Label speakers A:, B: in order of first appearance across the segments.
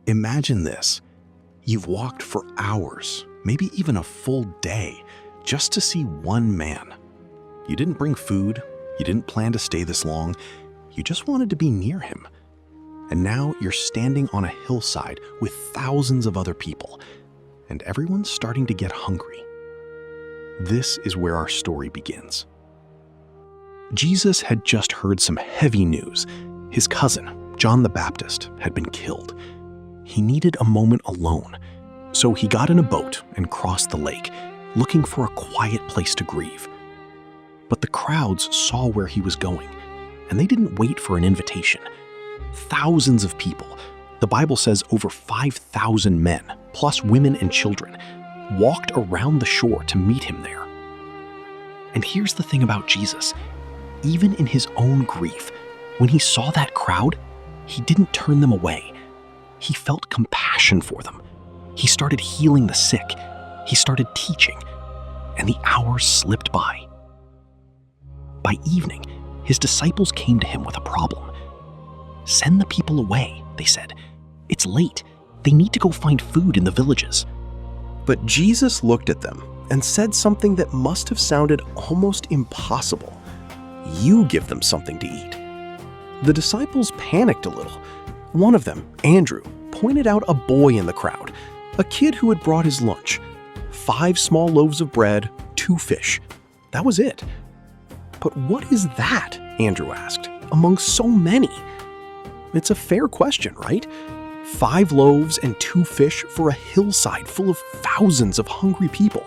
A: Imagine this. You've walked for hours, maybe even a full day, just to see one man. You didn't bring food, you didn't plan to stay this long, you just wanted to be near him. And now you're standing on a hillside with thousands of other people, and everyone's starting to get hungry. This is where our story begins. Jesus had just heard some heavy news. His cousin, John the Baptist, had been killed. He needed a moment alone, so he got in a boat and crossed the lake, looking for a quiet place to grieve. But the crowds saw where he was going, and they didn't wait for an invitation. Thousands of people, the Bible says over 5,000 men, plus women and children, walked around the shore to meet him there. And here's the thing about Jesus. Even in his own grief, when he saw that crowd, he didn't turn them away. He felt compassion for them. He started healing the sick. He started teaching. And the hours slipped by. By evening, his disciples came to him with a problem. "Send the people away," they said. "It's late. They need to go find food in the villages."
B: But Jesus looked at them and said something that must have sounded almost impossible. "You give them something to eat." The disciples panicked a little. One of them, Andrew, pointed out a boy in the crowd, a kid who had brought his lunch. 5 small loaves of bread, 2 fish. That was it. "But what is that?" Andrew asked, "among so many?" It's a fair question, right? 5 loaves and 2 fish for a hillside full of thousands of hungry people.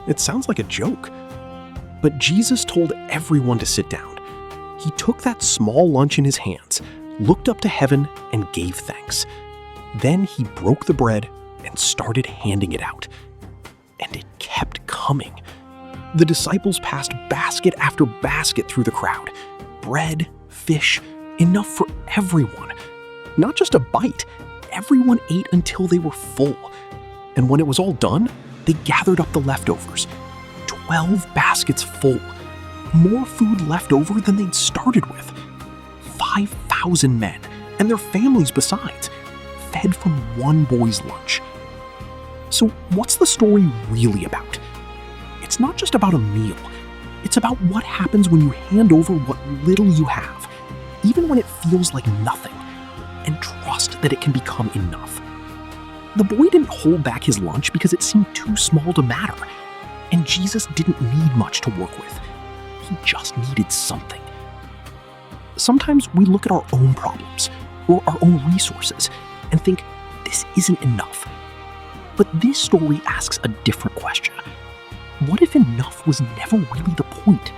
B: It sounds like a joke. But Jesus told everyone to sit down. He took that small lunch in his hands, looked up to heaven, and gave thanks. Then he broke the bread and started handing it out. And it kept coming. The disciples passed basket after basket through the crowd. Bread, fish, enough for everyone. Not just a bite. Everyone ate until they were full. And when it was all done, they gathered up the leftovers. 12 baskets full. More food left over than they'd started with. 5,000 men, and their families besides, fed from one boy's lunch. So what's the story really about? It's not just about a meal. It's about what happens when you hand over what little you have, even when it feels like nothing, and trust that it can become enough. The boy didn't hold back his lunch because it seemed too small to matter, and Jesus didn't need much to work with. He just needed something. Sometimes we look at our own problems or our own resources and think, this isn't enough. But this story asks a different question. What if enough was never really the point?